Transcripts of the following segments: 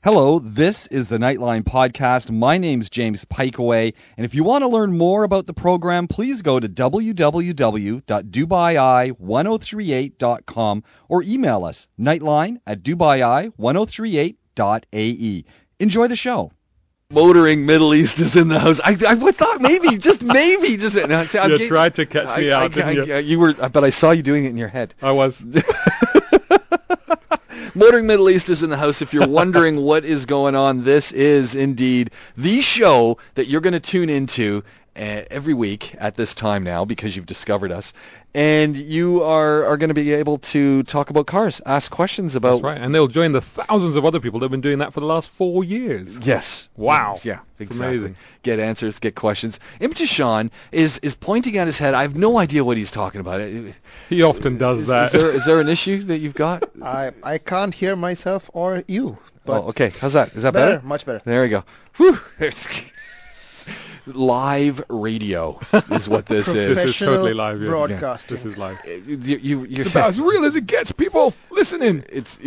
Hello, this is the Nightline Podcast. My name's James Pikeway, and if you want to learn more about the program, please go to www.dubai1038.com or email us, nightline@dubai1038.ae. Enjoy the show. Motoring Middle East is in the house. I thought maybe, just maybe, just no, you tried to catch me out, didn't you? You were, but I saw you doing it in your head. I was. Motoring Middle East is in the house. If you're wondering what is going on, this is indeed the show that you're going to tune into every week at this time now because you've discovered us. And you are going to be able to talk about cars, ask questions about... That's right, and they'll join the thousands of other people that have been doing that for the last 4 years. Yes. Wow. Yeah, exactly. Amazing. Get answers, get questions. Image Sean is pointing at his head. I have no idea what he's talking about. He often does that. Is there an issue that you've got? I can't hear myself or you. But okay. How's that? Is that better? Much better. There we go. Whew. Live radio is what this is. This is totally live. Yeah. Broadcasting. This is live. You're it's about as real as it gets, people. Listening. It's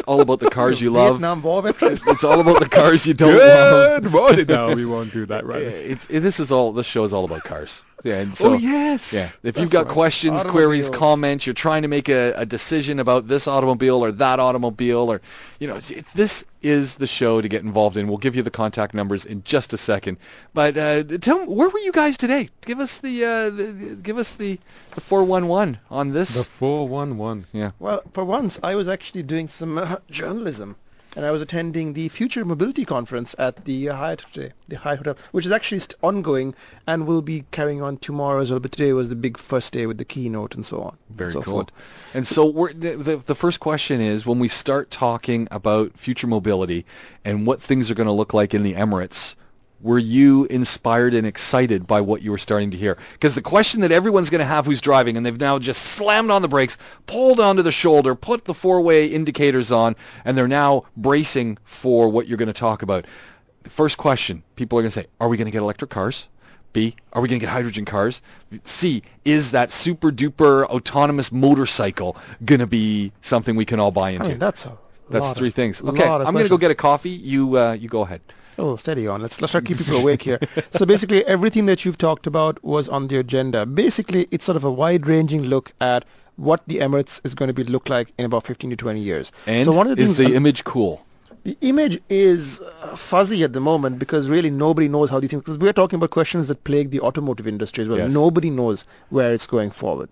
all about the cars you love. Vietnam War veteran. It's all about the cars you don't love. Good morning. No, we won't do that, right? This show is all about cars. Yeah, and so, yes. Yeah. If you've got questions, queries, comments, you're trying to make a decision about this automobile or that automobile, or this is the show to get involved in. We'll give you the contact numbers in just a second. But tell me, where were you guys today? Give us the 411 on this. The 411. Yeah. Well, for once, I was actually doing some journalism. And I was attending the Future Mobility Conference at the Hyatt today, the Hyatt Hotel, which is actually ongoing and will be carrying on tomorrow as well. But today was the big first day with the keynote and so on. Very so cool. Forth. And so the first question is, when we start talking about future mobility and what things are going to look like in the Emirates, were you inspired and excited by what you were starting to hear? Because the question that everyone's going to have who's driving, and they've now just slammed on the brakes, pulled onto the shoulder, put the four-way indicators on, and they're now bracing for what you're going to talk about. The first question, people are going to say, are we going to get electric cars? B, are we going to get hydrogen cars? C, is that super-duper autonomous motorcycle going to be something we can all buy into? I mean, that's three things. Okay, I'm going to go get a coffee. You go ahead. Oh, steady on. Let's try to keep people awake here. So basically, everything that you've talked about was on the agenda. Basically, it's sort of a wide-ranging look at what the Emirates is going to look like in about 15 to 20 years. And so one of the is the image cool? The image is fuzzy at the moment because really nobody knows how these things... Because we're talking about questions that plague the automotive industry as well. Yes. Nobody knows where it's going forward.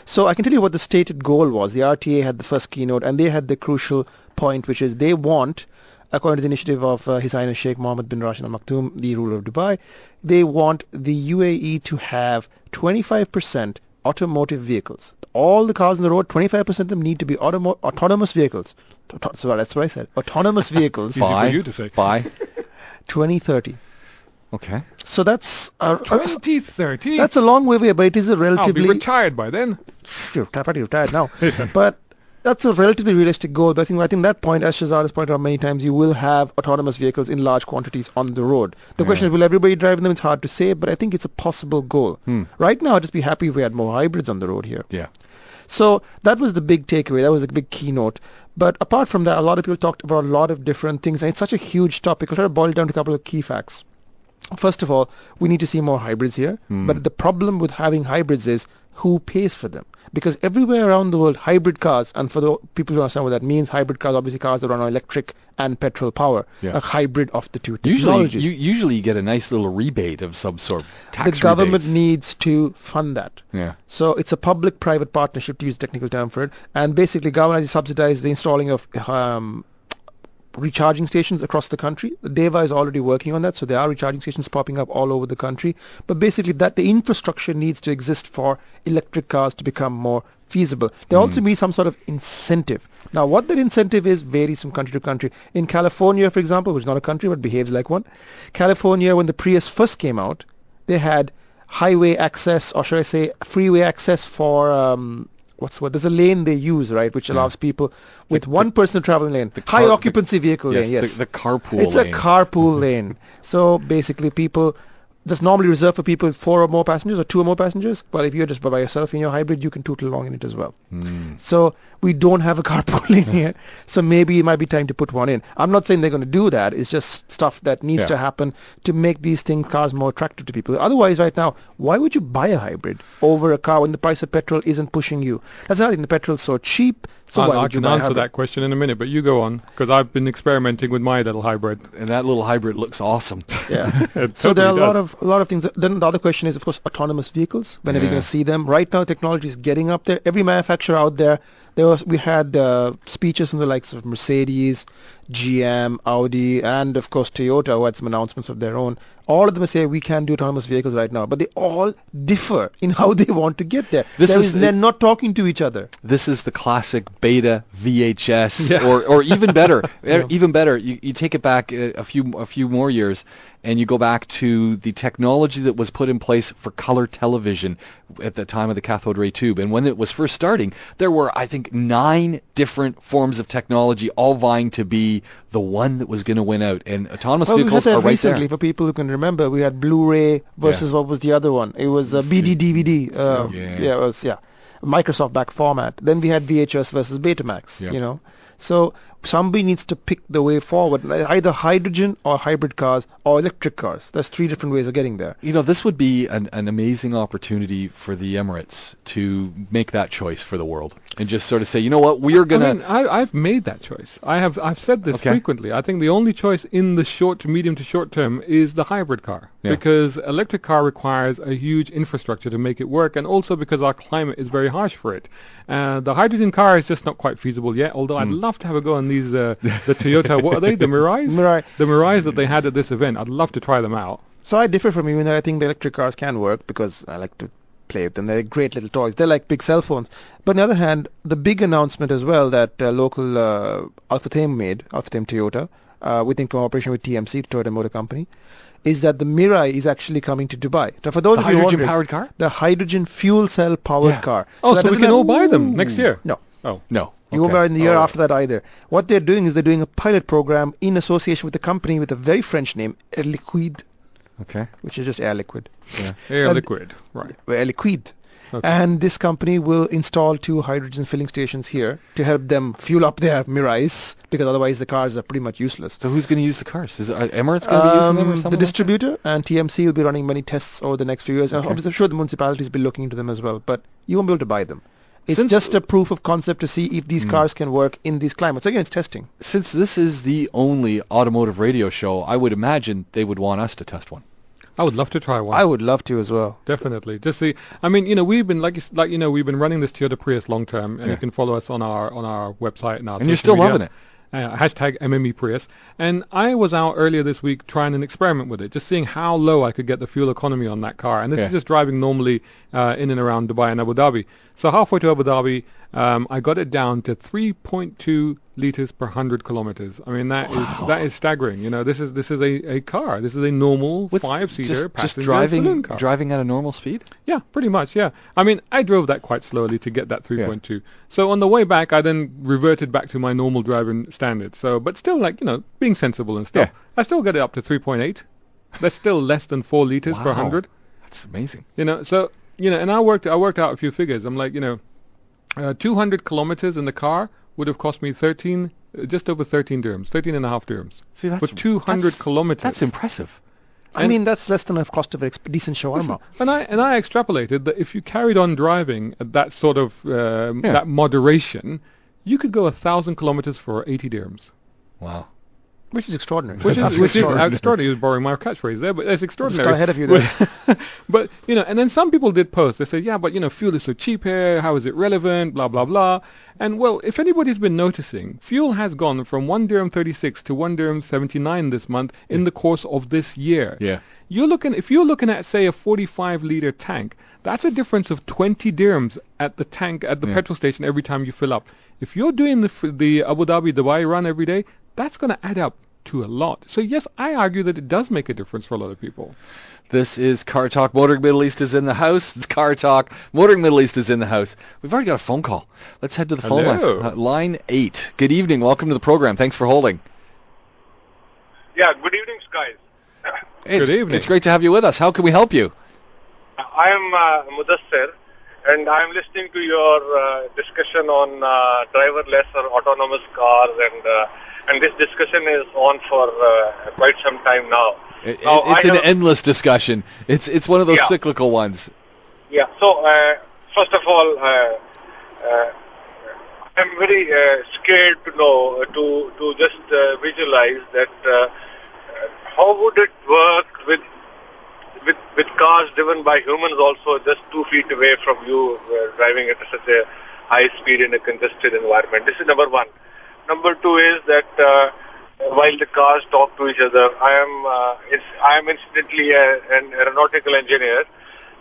So I can tell you what the stated goal was. The RTA had the first keynote, and they had the crucial point, which is they want... According to the initiative of His Highness Sheikh Mohammed bin Rashid Al Maktoum, the ruler of Dubai, they want the UAE to have 25% automotive vehicles. All the cars on the road, 25% of them need to be autonomous vehicles. So that's what I said. Autonomous vehicles. Easy for you to say. By 2030. Okay. So that's 2030. That's a long way away, but it is a relatively... I'll be retired by then. You're pretty retired now. But that's a relatively realistic goal. But I think that point, as Shahzad has pointed out many times, you will have autonomous vehicles in large quantities on the road. The question is, will everybody drive in them? It's hard to say, but I think it's a possible goal. Right now, I'd just be happy if we had more hybrids on the road here. Yeah. So that was the big takeaway. That was the big keynote. But apart from that, a lot of people talked about a lot of different things. And it's such a huge topic. I'll try to boil it down to a couple of key facts. First of all, we need to see more hybrids here. But the problem with having hybrids is who pays for them? Because everywhere around the world, hybrid cars, and for the people who understand what that means, hybrid cars, obviously cars that run on electric and petrol power, a hybrid of the two technologies. Usually you get a nice little rebate of some sort. The government needs to fund that. Yeah. So it's a public-private partnership, to use a technical term for it, and basically government subsidizes the installing of recharging stations across the country. DEVA is already working on that, so there are recharging stations popping up all over the country. But basically that the infrastructure needs to exist for electric cars to become more feasible. There also needs some sort of incentive. Now what that incentive is varies from country to country. In California, for example, which is not a country but behaves like one, California, when the Prius first came out, they had highway access, or should I say freeway access for there's a lane they use, right, which allows people with one person traveling lane, high occupancy vehicle lane, yes. The carpool it's lane. It's a carpool lane. So basically people that's normally reserved for people with 4 or more passengers or 2 or more passengers. Well, if you're just by yourself in your hybrid, you can tootle along in it as well. So we don't have a carpool lane here. So maybe it might be time to put one in. I'm not saying they're going to do that. It's just stuff that needs to happen to make these cars more attractive to people. Otherwise, right now, why would you buy a hybrid over a car when the price of petrol isn't pushing you? That's another thing. The petrol's so cheap. So why I would you can buy a answer hybrid? that question in a minute, but you go on, because I've been experimenting with my little hybrid. And that little hybrid looks awesome. Yeah. It So there are totally a lot of things. Then the other question is, of course, autonomous vehicles. When are we Yeah. going to see them? Right now, technology is getting up there. Every manufacturer out there. We had speeches from the likes of Mercedes, GM, Audi, and of course Toyota, who had some announcements of their own. All of them say we can do autonomous vehicles right now, but they all differ in how they want to get there. They're not talking to each other. This is the classic beta VHS, Yeah. or even better, Yeah. even better. You take it back a few more years, and you go back to the technology that was put in place for color television at the time of the cathode ray tube. And when it was first starting, there were, I think, 9 different forms of technology, all vying to be the one that was going to win out. And autonomous Well, we had vehicles that are right recently. there. For people who can remember, we had Blu-ray versus what was the other one? It was BD DVD. Yeah. It was Microsoft back format. Then we had VHS versus Betamax. Yep. You know, so somebody needs to pick the way forward. Either hydrogen or hybrid cars or electric cars. There's 3 different ways of getting there. You know, this would be an amazing opportunity for the Emirates to make that choice for the world and just sort of say, you know what, we're going to... I mean, I've made that choice. I've said this frequently. I think the only choice in the short to medium to short term is the hybrid car, because electric car requires a huge infrastructure to make it work, and also because our climate is very harsh for it. The hydrogen car is just not quite feasible yet, although I'd love to have a go on these, the Toyota, what are they, the Mirais? Mirai. The Mirais that they had at this event. I'd love to try them out. So I differ from you in that I think the electric cars can work because I like to play with them. They're great little toys. They're like big cell phones. But on the other hand, the big announcement as well that local Al Futtaim made, Al Futtaim Toyota, we think cooperation with TMC, Toyota Motor Company, is that the Mirai is actually coming to Dubai. So for those The of you wondering, hydrogen-powered car? the hydrogen fuel cell powered car. Oh, that so we doesn't can have- all buy them next year? No. Oh. No. You won't Okay. buy it in the year after that either. What they're doing is they're doing a pilot program in association with a company with a very French name, Air Liquide, Okay. which is just air liquid. Air And- liquid, right. Air Liquide. Okay. And this company will install 2 hydrogen filling stations here to help them fuel up their Mirais, because otherwise the cars are pretty much useless. So who's going to use the cars? Is Emirates going to be using them or The something? distributor and TMC will be running many tests over the next few years. Okay. I'm sure the municipalities will be looking into them as well, but you won't be able to buy them. It's Since- just a proof of concept to see if these cars can work in these climates. Again, it's testing. Since this is the only automotive radio show, I would imagine they would want us to test one. I would love to try one. I would love to as well. Definitely. Just see. I mean, we've been we've been running this Toyota Prius long term, and you can follow us on our website and our. And you're social still media. loving it. Hashtag MME Prius. And I was out earlier this week trying an experiment with it, just seeing how low I could get the fuel economy on that car. And this is just driving normally in and around Dubai and Abu Dhabi. So halfway to Abu Dhabi, I got it down to 3.2 liters per 100 kilometers. I mean, that is staggering. This is a car. This is a normal 5-seater passenger saloon car. driving at a normal speed? Yeah, pretty much, yeah. I mean, I drove that quite slowly to get that 3.2. So on the way back, I then reverted back to my normal driving standards. So, but still, being sensible and stuff. Yeah. I still get it up to 3.8. That's still less than 4 liters per 100. That's amazing. So, and I worked out a few figures. I'm like, 200 kilometers in the car would have cost me just over 13 dirhams, 13 and a half dirhams. See, that's for 200 kilometers. That's impressive. I mean, that's less than the cost of a decent shawarma. And I extrapolated that if you carried on driving at that sort of that moderation, you could go 1,000 kilometers for 80 dirhams. Wow. Which is extraordinary. Which is extraordinary. extraordinary. He was borrowing my catchphrase there, but that's extraordinary. Just got ahead of you there. But, and then some people did post. They said, yeah, but, fuel is so cheap here. How is it relevant? Blah, blah, blah. And, well, if anybody's been noticing, fuel has gone from 1 dirham 36 to 1 dirham 79 this month in the course of this year. Yeah. If you're looking at, say, a 45-liter tank, that's a difference of 20 dirhams at the tank, at the petrol station every time you fill up. If you're doing the Abu Dhabi-Dubai run every day, that's going to add up to a lot. So yes, I argue that it does make a difference for a lot of people. This is Cartalk. Motoring Middle East is in the house. It's Cartalk. Motoring Middle East is in the house. We've already got a phone call. Let's head to the phone lines. Line 8. Good evening. Welcome to the program. Thanks for holding. Yeah, good evening, guys. Good evening. It's great to have you with us. How can we help you? I am Mudassir, and I'm listening to your discussion on driverless or autonomous cars, and this discussion is on for quite some time now. It's an endless discussion. It's one of those cyclical ones. Yeah. So first of all, I'm very scared to know to just visualize that how would it work with cars driven by humans also just 2 feet away from you, driving at such a high speed in a congested environment. This is number one. Number two is that while the cars talk to each other, I am incidentally an aeronautical engineer,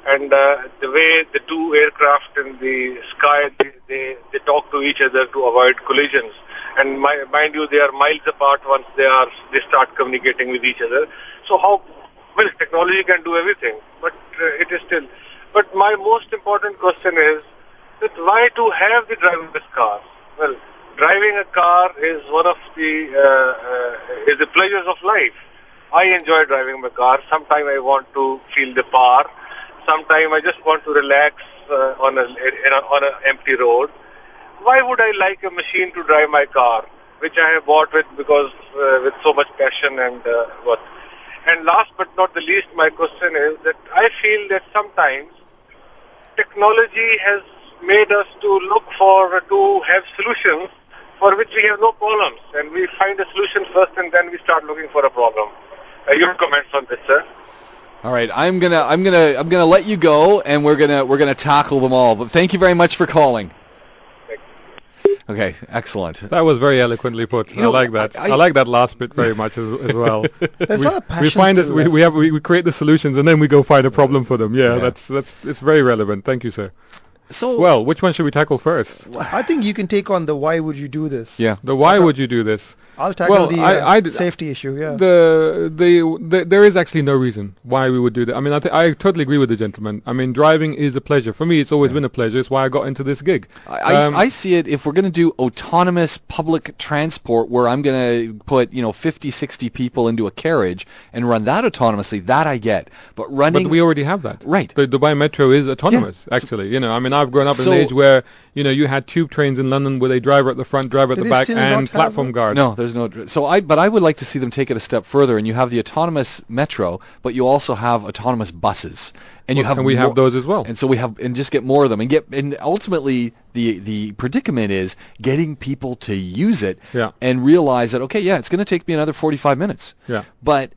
and the way the two aircraft in the sky, they talk to each other to avoid collisions. And mind you, they are miles apart once they start communicating with each other. So technology can do everything, but it is still. But my most important question is that why to have the driverless cars? Well, driving a car is one of the pleasures of life. I enjoy driving my car. Sometimes I want to feel the power. Sometimes I just want to relax on an empty road. Why would I like a machine to drive my car, which I have bought with so much passion and what? And last but not the least, my question is that I feel that sometimes technology has made us to have solutions for which we have no problems, and we find a solution first, and then we start looking for a problem. Your comments on this, sir? All right, I'm gonna let you go, and we're gonna tackle them all. But thank you very much for calling. Okay, excellent. That was very eloquently put. I like that. I like that last bit very much as well. There's a lot of passion. We create the solutions and then we go find a problem for them. Yeah. That's it's very relevant. Thank you, sir. So, well, which one should we tackle first? I think you can take on the why would you do this. Yeah. The why would you do this? I'll tackle the safety issue. Yeah. There is actually no reason why we would do that. I mean, I totally agree with the gentleman. I mean, driving is a pleasure for me. It's always been a pleasure. It's why I got into this gig. I see it. If we're going to do autonomous public transport, where I'm going to put 50, 60 people into a carriage and run that autonomously, that I get. But we already have that. Right. The Dubai Metro is autonomous. Yeah. Actually, I mean, I've grown up in an age where you had tube trains in London with a driver at the front, driver at the back, and platform guard. No, there's no. But I would like to see them take it a step further, and you have the autonomous metro, but you also have autonomous buses, and we have those as well. And so just get more of them, and ultimately the predicament is getting people to use it, and realize that it's going to take me another 45 minutes, but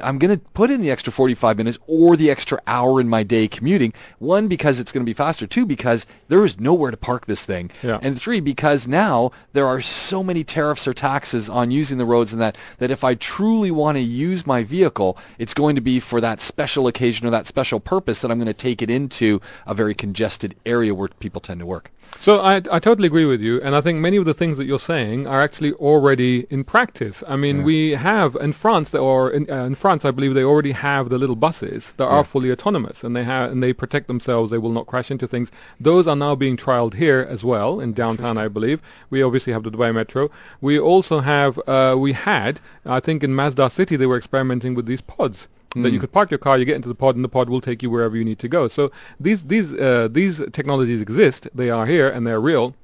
I'm going to put in the extra 45 minutes or the extra hour in my day commuting. One, because it's going to be faster. Two, because there is nowhere to park this thing. Yeah. And three, because now there are so many tariffs or taxes on using the roads and that if I truly want to use my vehicle, it's going to be for that special occasion or that special purpose that I'm going to take it into a very congested area where people tend to work. So I totally agree with you, and I think many of the things that you're saying are actually already in practice. I mean, we have in France, in France, I believe they already have the little buses that are fully autonomous, and they protect themselves. They will not crash into things. Those are now being trialed here as well in downtown, I believe. We obviously have the Dubai Metro. We also have, I think in Mazda City, they were experimenting with these pods. That you could park your car, you get into the pod, and the pod will take you wherever you need to go. So these technologies exist. They are here, and they're real.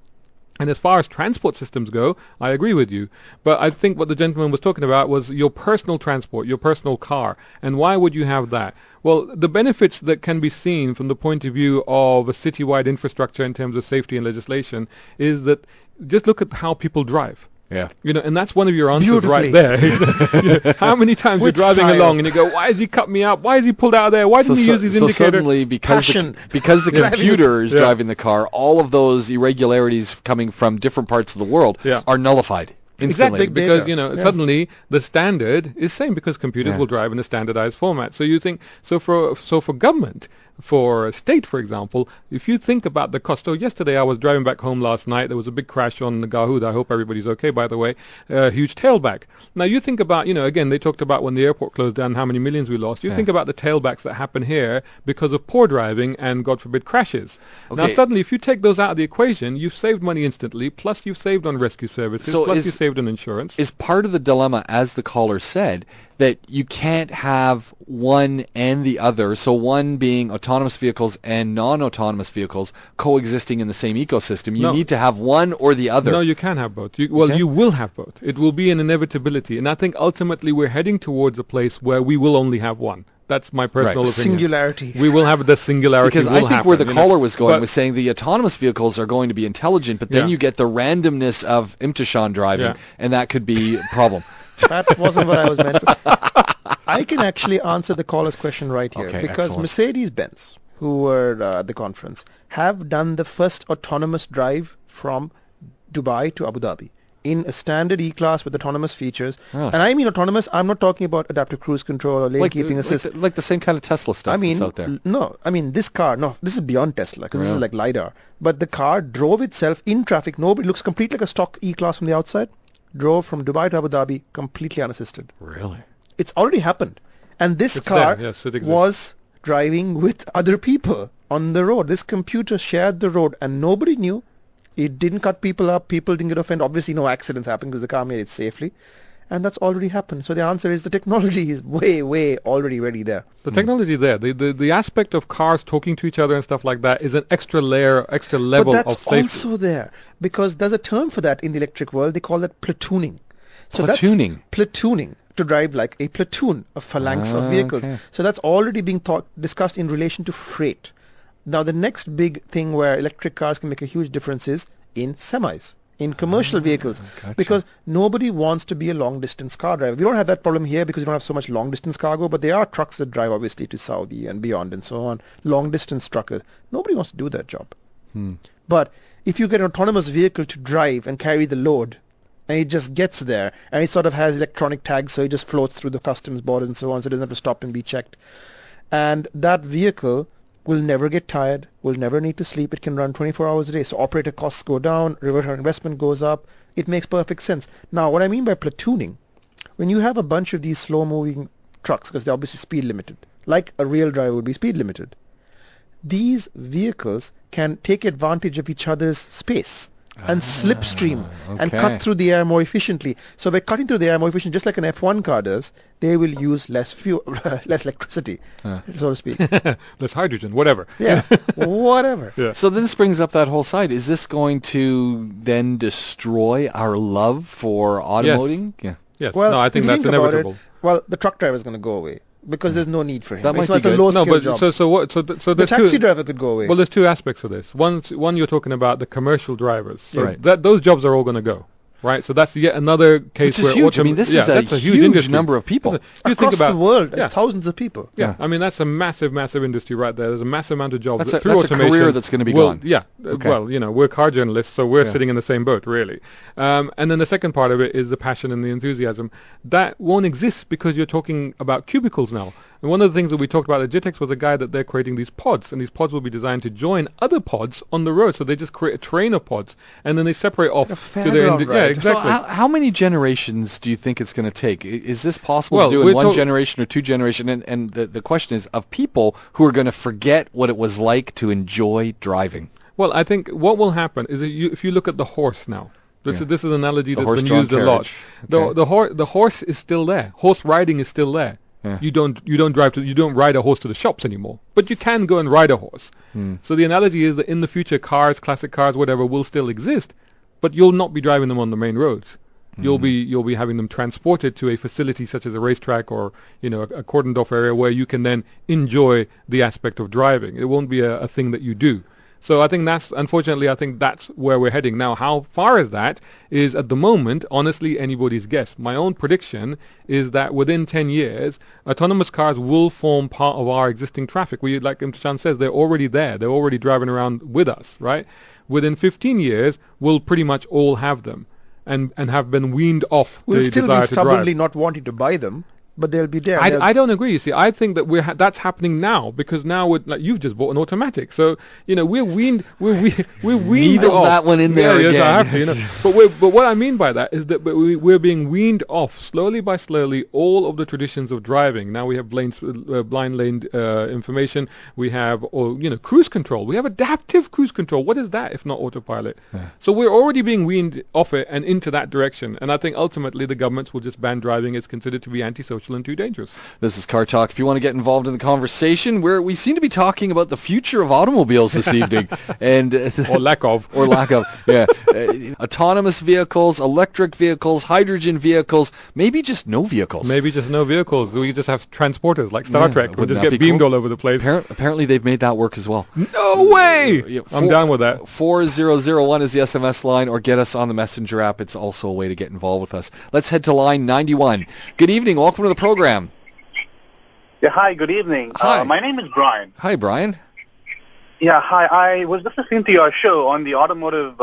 And as far as transport systems go, I agree with you. But I think what the gentleman was talking about was your personal transport, your personal car. And why would you have that? Well, the benefits that can be seen from the point of view of a citywide infrastructure in terms of safety and legislation is that just look at how people drive. Yeah. And that's one of your answers right there. How many times you're driving along and you go, why has he cut me up? Why has he pulled out of there? Why didn't he use his indicator? So suddenly, because the computer is driving the car, all of those irregularities coming from different parts of the world are nullified instantly. Exactly, because suddenly the standard is same because computers will drive in a standardized format. So you think for government, for a state, for example, if you think about the cost. So yesterday I was driving back home last night. There was a big crash on the Gahoud. I hope everybody's okay, by the way. Huge tailback. Now you think about, again, they talked about when the airport closed down, how many millions we lost. You think about the tailbacks that happen here because of poor driving and, God forbid, crashes. Okay. Now suddenly, if you take those out of the equation, you've saved money instantly, plus you've saved on rescue services, plus you've saved on insurance. Is part of the dilemma, as the caller said, that you can't have one and the other, so one being autonomous vehicles and non-autonomous vehicles coexisting in the same ecosystem. You need to have one or the other. No, you can have both. You will have both. It will be an inevitability. And I think ultimately we're heading towards a place where we will only have one. That's my personal opinion. Singularity. We will have the singularity. Because I think where the caller was going was saying the autonomous vehicles are going to be intelligent, but then you get the randomness of Imtishan driving, and that could be a problem. That wasn't what I was meant to. I can actually answer the caller's question right here, because Mercedes-Benz, who were at the conference, have done the first autonomous drive from Dubai to Abu Dhabi in a standard E-Class with autonomous features. And I mean autonomous, I'm not talking about adaptive cruise control or lane keeping assist. Like the same kind of Tesla stuff that's out there. This car, this is beyond Tesla, because this is like LiDAR. But the car drove itself in traffic. It looks completely like a stock E-Class from the outside. Drove from Dubai to Abu Dhabi completely unassisted. Really? It's already happened. And this car was driving with other people on the road. This computer shared the road and nobody knew. It didn't cut people up. People didn't get offended. Obviously, no accidents happened because the car made it safely. And that's already happened. So the answer is the technology is way already ready there. The technology there. The aspect of cars talking to each other and stuff like that is an extra level of safety. But that's also there. Because there's a term for that in the electric world. They call that platooning. So platooning? Platooning. To drive like a platoon, a phalanx of vehicles. Okay. So that's already being discussed in relation to freight. Now, the next big thing where electric cars can make a huge difference is in semis, in commercial vehicles, because nobody wants to be a long-distance car driver. We don't have that problem here because we don't have so much long-distance cargo, but there are trucks that drive, obviously, to Saudi and beyond and so on, long-distance truckers. Nobody wants to do that job. But if you get an autonomous vehicle to drive and carry the load, and it just gets there, and it sort of has electronic tags, so it just floats through the customs border and so on, so it doesn't have to stop and be checked. And that vehicle will never get tired, will never need to sleep. It can run 24 hours a day. So operator costs go down, return on investment goes up. It makes perfect sense. Now, what I mean by platooning, when you have a bunch of these slow-moving trucks, because they're obviously speed limited, like a real driver would be speed limited, these vehicles can take advantage of each other's space and slipstream and cut through the air more efficiently. So by cutting through the air more efficiently, just like an F1 car does, they will use less fuel, less electricity, so to speak. Less hydrogen, whatever. Yeah, whatever. Yeah. So this brings up that whole side. Is this going to then destroy our love for automoting? Yes. Well, no, I think that's inevitable. The truck driver is going to go away. Because there's no need for him. That might be good. A low-skill job. So the taxi driver could go away. Well, there's two aspects of this. One, you're talking about the commercial drivers. So right. Those jobs are all going to go. Right, so that's yet another case where huge. I mean, this is a huge number of people across the world. Thousands of people. Yeah, I mean that's a massive industry right there. There's a massive amount of jobs through automation. That's a career that's going to be gone. Yeah, well, we're car journalists, so we're sitting in the same boat, really. And then the second part of it is the passion and the enthusiasm. That won't exist because you're talking about cubicles now. And one of the things that we talked about at JITEX was the guy that they're creating these pods, and these pods will be designed to join other pods on the road. So they just create a train of pods, and then they separate off to their end. Yeah, exactly. So how many generations do you think it's going to take? Is this possible to do in one generation or two generations? And the question is of people who are going to forget what it was like to enjoy driving. Well, I think what will happen is that if you look at the horse now. This is an analogy that's been used a lot. The horse is still there. Horse riding is still there. Yeah. You don't ride a horse to the shops anymore, but you can go and ride a horse. So the analogy is that in the future, cars, classic cars, whatever, will still exist, but you'll not be driving them on the main roads. You'll be having them transported to a facility such as a racetrack or a cordoned off area where you can then enjoy the aspect of driving. It won't be a thing that you do. So I think that's where we're heading. Now, how far is that is at the moment, honestly, anybody's guess. My own prediction is that within 10 years, autonomous cars will form part of our existing traffic. Like Imtishan says, they're already there. They're already driving around with us, right? Within 15 years, we'll pretty much all have them and have been weaned off we'll the desire to drive. We'll still be stubbornly not wanting to buy them. But they'll be there. I don't agree. You see, I think that that's happening now because now you've just bought an automatic, so we're weaned off. That one in there again. Yes, I have to. But what I mean by that is that we're being weaned off slowly by slowly all of the traditions of driving. Now we have blind lane information. We have cruise control. We have adaptive cruise control. What is that if not autopilot? Yeah. So we're already being weaned off it and into that direction. And I think ultimately the governments will just ban driving. It's considered to be antisocial. useful and too dangerous. This is Cartalk. If you want to get involved in the conversation, we seem to be talking about the future of automobiles this evening, and or lack of, yeah, autonomous vehicles, electric vehicles, hydrogen vehicles, maybe just no vehicles. Maybe just no vehicles. We just have transporters like Star Trek. We'll just get beamed all over the place. Apparently, they've made that work as well. No way! I'm down with that. 4001 is the SMS line, or get us on the Messenger app. It's also a way to get involved with us. Let's head to line 91. Good evening. Welcome to the program. Yeah, hi, good evening. Hi. My name is Brian. Hi, Brian. Yeah, hi. I was just listening to your show on the automotive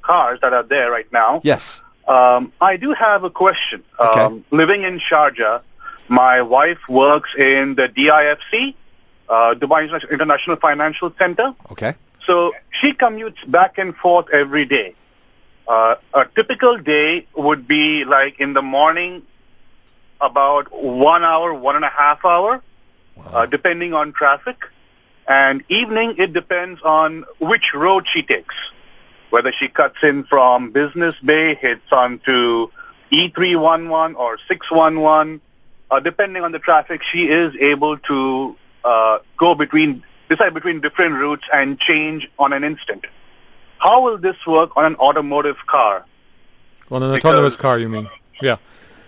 cars that are there right now. Yes. I do have a question. Okay. Living in Sharjah, my wife works in the DIFC, Dubai International Financial Center. Okay. So she commutes back and forth every day. A typical day would be like in the morning, about 1 hour, 1.5 hour, depending on traffic. And evening, it depends on which road she takes. Whether she cuts in from Business Bay, hits onto E311 or 611, depending on the traffic, she is able to decide between different routes and change on an instant. How will this work on an automotive car? On an autonomous car, you mean? Yeah.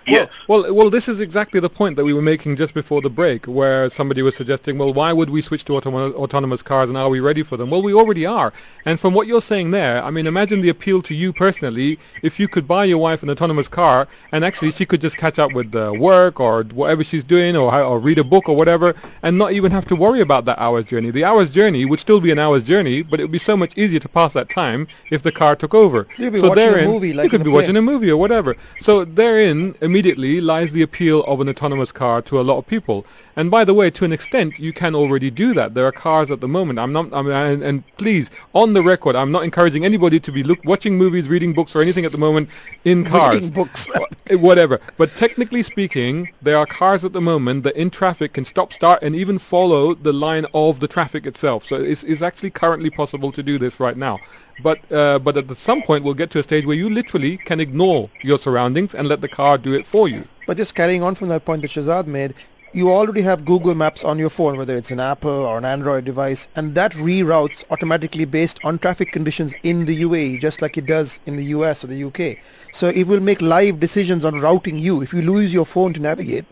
Yes. Well, this is exactly the point that we were making just before the break, where somebody was suggesting, well, why would we switch to autonomous cars, and are we ready for them? Well, we already are. And from what you're saying there, I mean, imagine the appeal to you personally if you could buy your wife an autonomous car, and actually she could just catch up with work or whatever she's doing, or read a book or whatever, and not even have to worry about that hour's journey. The hour's journey would still be an hour's journey, but it would be so much easier to pass that time if the car took over. You'd be watching a movie, like you could be watching a movie or whatever. So therein immediately lies the appeal of an autonomous car to a lot of people. And by the way, to an extent, you can already do that. There are cars at the moment. And please, on the record, I'm not encouraging anybody to be watching movies, reading books, or anything at the moment in cars. Reading books. Whatever. But technically speaking, there are cars at the moment that in traffic can stop, start, and even follow the line of the traffic itself. So it's actually currently possible to do this right now. But at some point, we'll get to a stage where you literally can ignore your surroundings and let the car do it for you. But just carrying on from that point that Shahzad made, you already have Google Maps on your phone, whether it's an Apple or an Android device, and that reroutes automatically based on traffic conditions in the UAE, just like it does in the US or the UK. So it will make live decisions on routing you. If you lose your phone to navigate,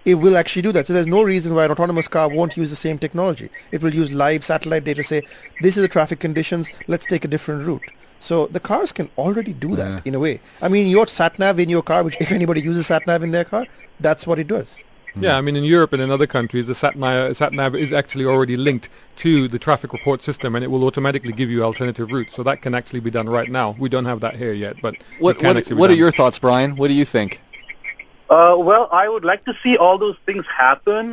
it will actually do that. So there's no reason why an autonomous car won't use the same technology. It will use live satellite data to say, this is the traffic conditions, let's take a different route. So the cars can already do that in a way. I mean, your sat-nav in your car, which if anybody uses sat-nav in their car, that's what it does. Yeah, I mean, in Europe and in other countries, the sat-nav is actually already linked to the traffic report system, and it will automatically give you alternative routes. So that can actually be done right now. We don't have that here yet, but what are your thoughts, Brian? What do you think? Well, I would like to see all those things happen,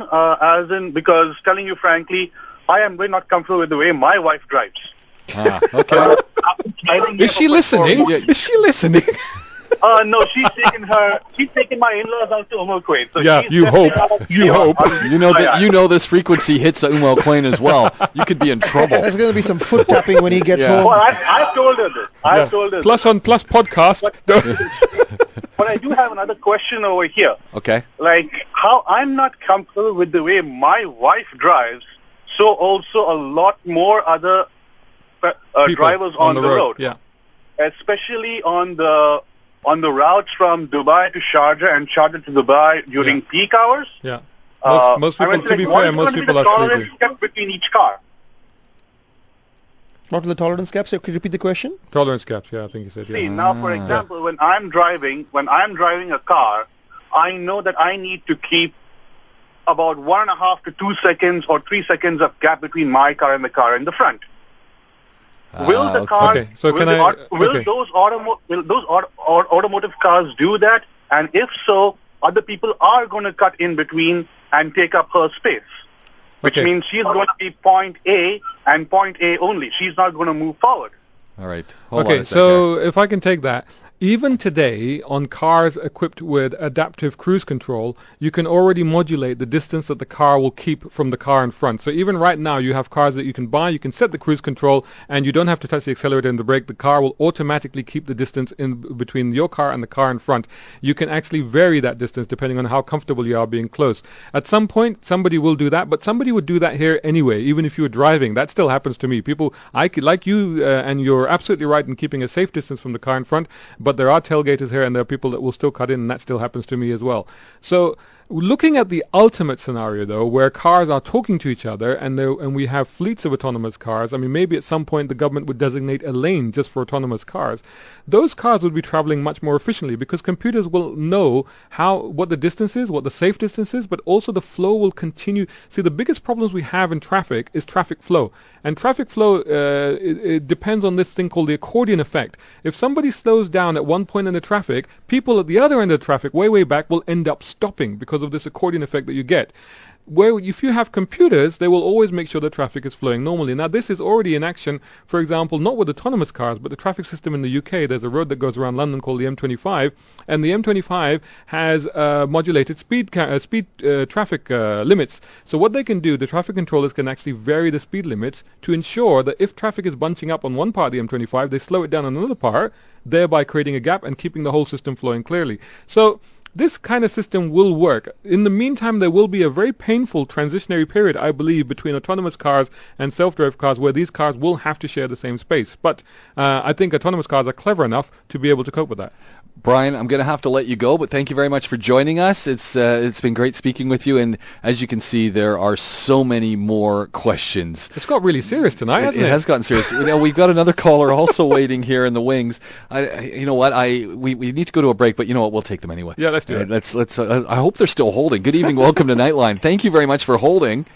because telling you frankly, I am very not comfortable with the way my wife drives. Okay. Is she listening? Is she listening? No, she's taken my in-laws out to Quain. So yeah, you hope. You know this frequency hits Al Quain as well. You could be in trouble. There's going to be some foot tapping when he gets home. Well, I've told her this. I've told her Plus podcast. But I do have another question over here. Okay. Like, how I'm not comfortable with the way my wife drives, so also a lot more other drivers on the road. Yeah. Especially on the routes from Dubai to Sharjah and Sharjah to Dubai during peak hours. Yeah. Most people, to be fair, most people are tolerance kept between each car. What were the tolerance gaps? Could you repeat the question? Tolerance gaps, yeah, I think you said. Yeah. See, now, for example, when I'm driving a car, I know that I need to keep about 1.5 to 2 seconds or 3 seconds of gap between my car and the car in the front. Will the car? Okay. So will those automotive cars do that? And if so, other people are going to cut in between and take up her space, which means she's going to be point A and point A only. She's not going to move forward. All right. So if I can take that. Even today, on cars equipped with adaptive cruise control, you can already modulate the distance that the car will keep from the car in front. So even right now, you have cars that you can buy, you can set the cruise control, and you don't have to touch the accelerator and the brake. The car will automatically keep the distance in between your car and the car in front. You can actually vary that distance depending on how comfortable you are being close. At some point, somebody will do that, but somebody would do that here anyway, even if you were driving. That still happens to me. People, like you, and you're absolutely right in keeping a safe distance from the car in front, but there are tailgaters here and there are people that will still cut in, and that still happens to me as well. So looking at the ultimate scenario, though, where cars are talking to each other and we have fleets of autonomous cars, I mean, maybe at some point the government would designate a lane just for autonomous cars. Those cars would be traveling much more efficiently because computers will know what the distance is, what the safe distance is, but also the flow will continue. See, the biggest problems we have in traffic is traffic flow. And traffic flow, it depends on this thing called the accordion effect. If somebody slows down at one point in the traffic, people at the other end of the traffic, way back, will end up stopping because of this accordion effect that you get. Where if you have computers, they will always make sure the traffic is flowing normally. Now, this is already in action, for example, not with autonomous cars, but the traffic system in the UK. There's a road that goes around London called the M25, and the M25 has modulated speed traffic limits. So what they can do, the traffic controllers can actually vary the speed limits to ensure that if traffic is bunching up on one part of the M25, they slow it down on another part, thereby creating a gap and keeping the whole system flowing clearly. So this kind of system will work. In the meantime, there will be a very painful transitionary period, I believe, between autonomous cars and self-drive cars where these cars will have to share the same space. But I think autonomous cars are clever enough to be able to cope with that. Brian, I'm going to have to let you go, but thank you very much for joining us. It's been great speaking with you, and as you can see, there are so many more questions. It's got really serious tonight, hasn't it? It has gotten serious. We've got another caller also waiting here in the wings. You know what? We need to go to a break, but you know what? We'll take them anyway. Yeah, let's do it. Let's. I hope they're still holding. Good evening. Welcome to Nightline. Thank you very much for holding.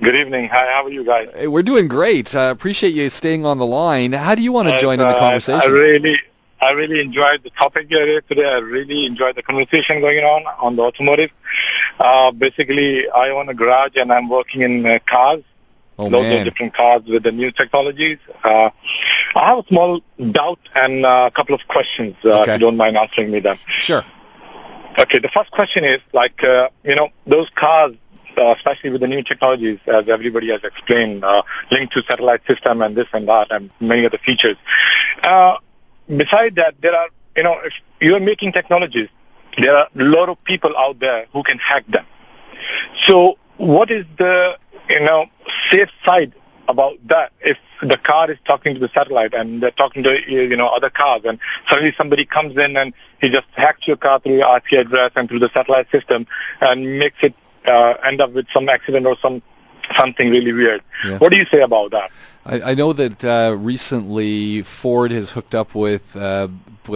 Good evening. Hi, how are you guys? Hey, we're doing great. Appreciate you staying on the line. How do you want to join in the conversation? I really enjoyed the topic here today. I really enjoyed the conversation going on the automotive. Basically, I own a garage and I'm working in cars. Loads of different cars with the new technologies. I have a small doubt and a couple of questions, if you don't mind answering me them. Sure. Okay, the first question is, those cars, especially with the new technologies, as everybody has explained, linked to satellite system and this and that and many other features. Besides that, there are, if you're making technologies, there are a lot of people out there who can hack them. So what is the, safe side about that? If the car is talking to the satellite and they're talking to, other cars, and suddenly somebody comes in and he just hacks your car through your IP address and through the satellite system and makes it end up with some accident or something really weird. Yeah. What do you say about that? I know that recently Ford has hooked up with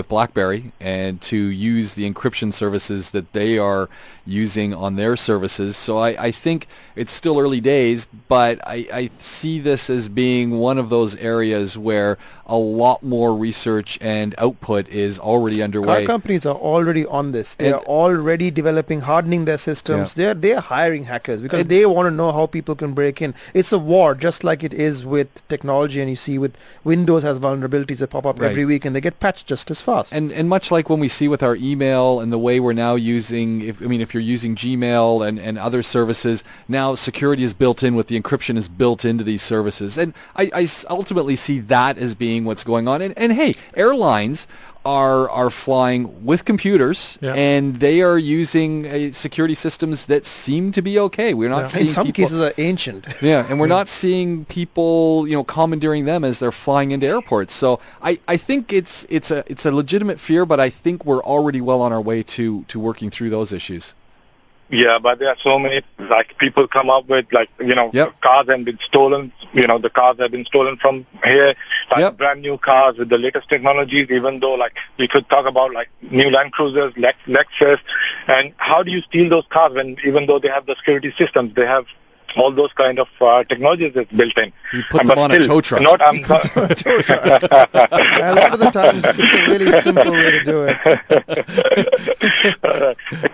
BlackBerry and to use the encryption services that they are using on their services. So I think it's still early days, but I see this as being one of those areas where a lot more research and output is already underway. Car companies are already on this. They are already developing, hardening their systems. Yeah. They're hiring hackers because they want to know how people can break in. It's a war, just like it is with technology, and you see with Windows has vulnerabilities that pop up every week, and they get patched just as fast. And much like when we see with our email and the way we're now using, if you're using Gmail and other services, now security is built in with the encryption is built into these services. And I ultimately see that as being what's going on. And hey, airlines are flying with computers, and they are using security systems that seem to be okay. We're not seeing in some cases are ancient. And we're not seeing people, commandeering them as they're flying into airports. So I think it's a legitimate fear, but I think we're already well on our way to working through those issues. Yeah, but there are so many, people come up with, cars have been stolen. The cars have been stolen from here, brand new cars with the latest technologies, even though, we could talk about, new Land Cruisers, Lexus. And how do you steal those cars when, even though they have the security systems, they have all those kind of technologies is built in. You put them on a tow truck. A lot of the times, it's a really simple way to do it.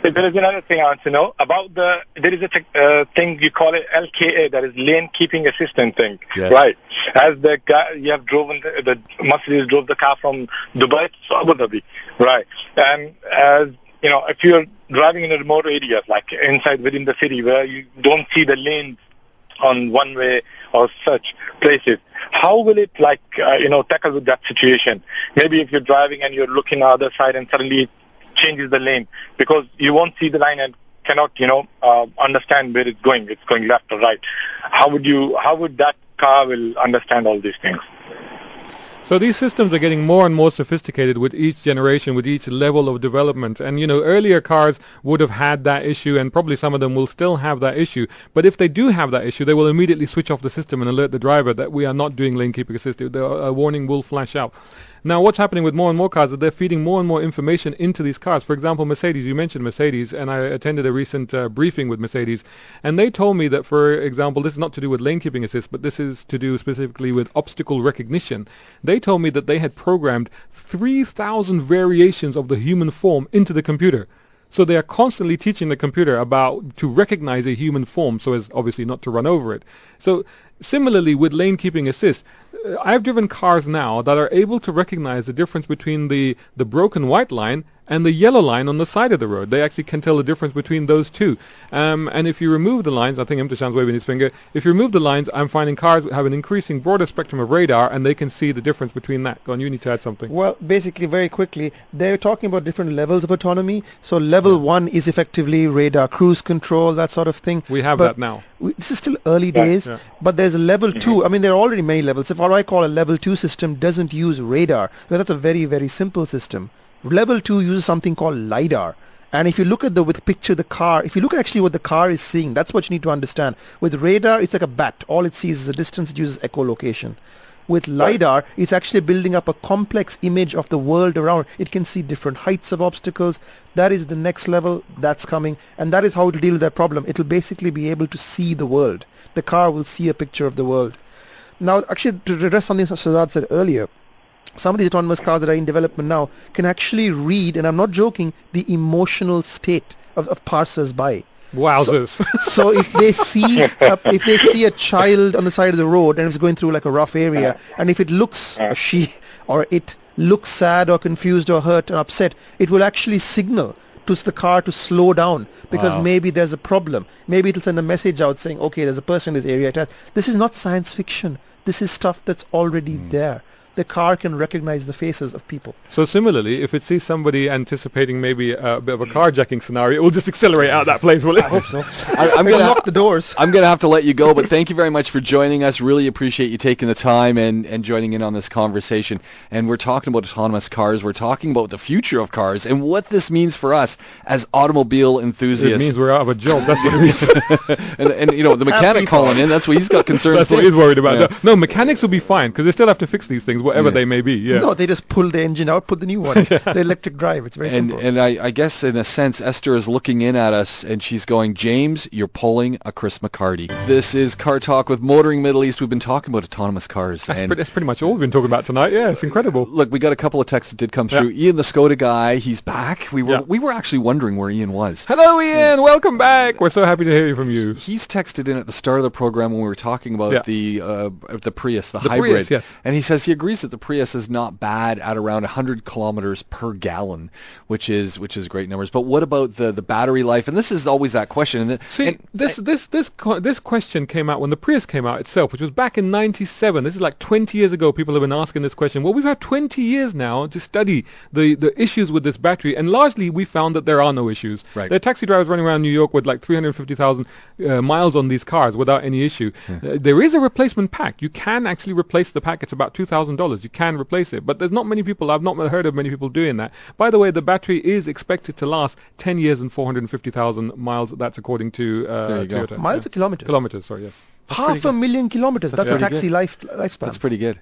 There is another thing I want to know about there is a thing you call it LKA, that is lane keeping assistant thing, right? As the guy you have driven the Mercedes drove the car from Dubai to Abu Dhabi, right? And as you know, if you're driving in a remote area, like inside within the city where you don't see the lanes on one way or such places, how will it tackle with that situation? Maybe if you're driving and you're looking on the other side and suddenly it changes the lane because you won't see the line and cannot understand where it's going left or right. How would that car will understand all these things? So these systems are getting more and more sophisticated with each generation, with each level of development. And, earlier cars would have had that issue, and probably some of them will still have that issue. But if they do have that issue, they will immediately switch off the system and alert the driver that we are not doing lane keeping assist. A warning will flash out. Now, what's happening with more and more cars is they're feeding more and more information into these cars. For example, Mercedes, you mentioned Mercedes, and I attended a recent briefing with Mercedes, and they told me that, for example, this is not to do with lane keeping assist, but this is to do specifically with obstacle recognition. They told me that they had programmed 3,000 variations of the human form into the computer. So they are constantly teaching the computer to recognize a human form so as obviously not to run over it. So similarly with lane keeping assist, I've driven cars now that are able to recognize the difference between the broken white line and the yellow line on the side of the road. They actually can tell the difference between those two. And if you remove the lines, I think Imtisham's waving his finger, if you remove the lines, I'm finding cars have an increasing broader spectrum of radar, and they can see the difference between that. Go on, you need to add something. Well, basically, very quickly, they're talking about different levels of autonomy. So level 1 is effectively radar cruise control, that sort of thing. We have that now. This is still early days, but there's a level 2. I mean, there are already many levels. If what I call a level 2 system doesn't use radar, well, that's a very, very simple system. Level 2 uses something called LiDAR. And if you look at picture the car, if you look at actually what the car is seeing, that's what you need to understand. With radar, it's like a bat. All it sees is a distance. It uses echolocation. With LiDAR, it's actually building up a complex image of the world around. It can see different heights of obstacles. That is the next level that's coming. And that is how it will deal with that problem. It will basically be able to see the world. The car will see a picture of the world. Now, actually, to address something Shahzad said earlier, some of these autonomous cars that are in development now can actually read, and I'm not joking, the emotional state of passers-by. Wowzers. So if they see a child on the side of the road and it's going through like a rough area, and if it looks it looks sad or confused or hurt or upset, it will actually signal to the car to slow down because maybe there's a problem. Maybe it'll send a message out saying, okay, there's a person in this area. This is not science fiction. This is stuff that's already there. The car can recognize the faces of people. So similarly, if it sees somebody anticipating maybe a bit of a carjacking scenario, it will just accelerate out that place, will it? I hope so. I'm going to lock the doors. I'm going to have to let you go, but thank you very much for joining us. Really appreciate you taking the time and joining in on this conversation. And we're talking about autonomous cars. We're talking about the future of cars and what this means for us as automobile enthusiasts. It means we're out of a job. That's what it means. and the mechanic calling in, that's what he's got concerns That's what he's worried about. Yeah. No, mechanics will be fine because they still have to fix these things, whatever they may be. Yeah. No, they just pull the engine out, put the new one. The electric drive. It's very simple. And I guess in a sense, Esther is looking in at us and she's going, James, you're pulling a Chris McCarty. This is Cartalk with Motoring Middle East. We've been talking about autonomous cars. That's pretty much all we've been talking about tonight. Yeah, it's incredible. Look, we got a couple of texts that did come through. Ian, the Skoda guy, he's back. We were actually wondering where Ian was. Hello, Ian. Welcome back. We're so happy to hear from you. He's texted in at the start of the program when we were talking about the Prius, the hybrid. Prius, yes. And he says he agrees that the Prius is not bad at around 100 kilometers per gallon, which is great numbers. But what about the battery life? And this is always that question. This question came out when the Prius came out itself, which was back in '97. This is like 20 years ago. People have been asking this question. Well, we've had 20 years now to study the issues with this battery, and largely we found that there are no issues. Right. There are taxi drivers running around New York with like 350,000 miles on these cars without any issue. There is a replacement pack. You can actually replace the pack. It's about $2,000. You can replace it, but there's not many people. I've not heard of many people doing that. By the way, the battery is expected to last 10 years and 450,000 miles. That's according to Toyota. Miles or kilometers? Kilometers, sorry, yes. That's 500,000 kilometers. That's a taxi lifespan. That's pretty good.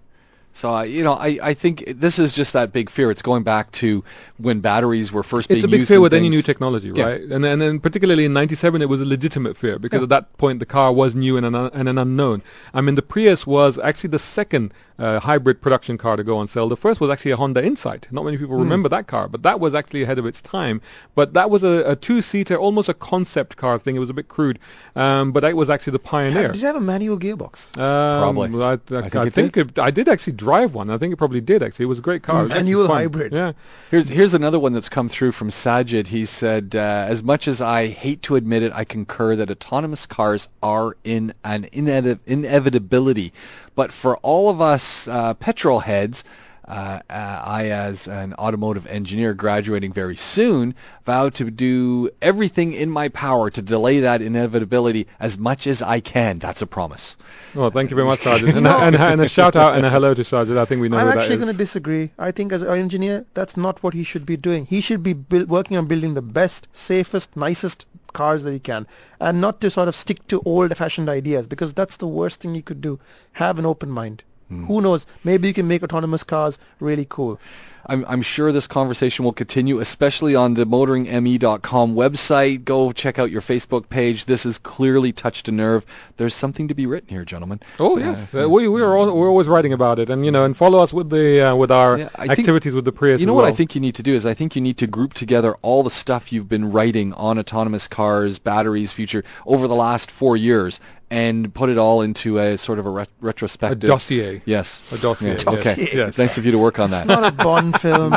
So, I think this is just that big fear. It's going back to when batteries were first being It's a used. big fear in with any things. new technology, Yeah. right? And then particularly in '97, it was a legitimate fear because at that point the car was new and an unknown. I mean, the Prius was actually the second hybrid production car to go on sale. The first was actually a Honda Insight. Not many people remember that car, but that was actually ahead of its time. But that was a two-seater, almost a concept car thing. It was a bit crude, but that was actually the pioneer. Did it have a manual gearbox? Probably. I think I did actually drive one. I think it probably did actually. It was a great car. It was actually Manual fun. hybrid. Yeah. Here's another one that's come through from Sajid. He said, as much as I hate to admit it, I concur that autonomous cars are in an inevitability. But for all of us petrol heads, I, as an automotive engineer graduating very soon, vow to do everything in my power to delay that inevitability as much as I can. That's a promise. Well, thank you very much, Sergeant. And a shout out and a hello to Sergeant. I think we know I'm who that actually is. going to disagree. I think as an engineer, that's not what he should be doing. He should be working on building the best, safest, nicest cars that he can, and not to sort of stick to old-fashioned ideas, because that's the worst thing you could do. Have an open mind. Who knows? Maybe you can make autonomous cars really cool. I'm sure this conversation will continue, especially on the motoringme.com website. Go check out your Facebook page. This has clearly touched a nerve. There's something to be written here, gentlemen. Oh yes, we're always writing about it, and follow us with the with our activities with the Prius. You know as what well. I think you need to do is I think you need to group together all the stuff you've been writing on autonomous cars, batteries, future over the last 4 years, and put it all into a sort of a retrospective. A dossier. Yes. A dossier. Yeah. Okay. Yes. Yes. Nice of you to work on that. It's not a Bond film.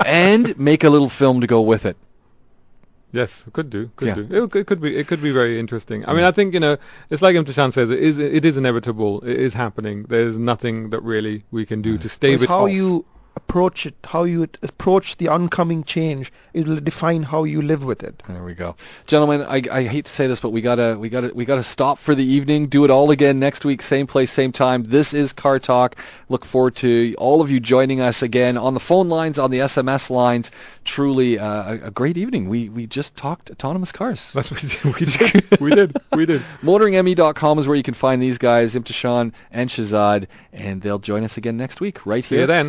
And make a little film to go with it. Yes, could do. Yeah. It could be very interesting. I mean, I think it's like Imtishan says. It is inevitable. It is happening. There's nothing that really we can do to stave It's it how off. you approach it, how you approach the oncoming change. It will define how you live with it. There we go, gentlemen. I hate to say this, but we gotta stop for the evening. Do it all again next week, same place, same time. This is Car Talk. Look forward to all of you joining us again on the phone lines, on the SMS lines. Truly a great evening. We just talked autonomous cars. That's what we did. Motoringme.com is where you can find these guys, Imtishan and Shahzad, and they'll join us again next week right See you here then.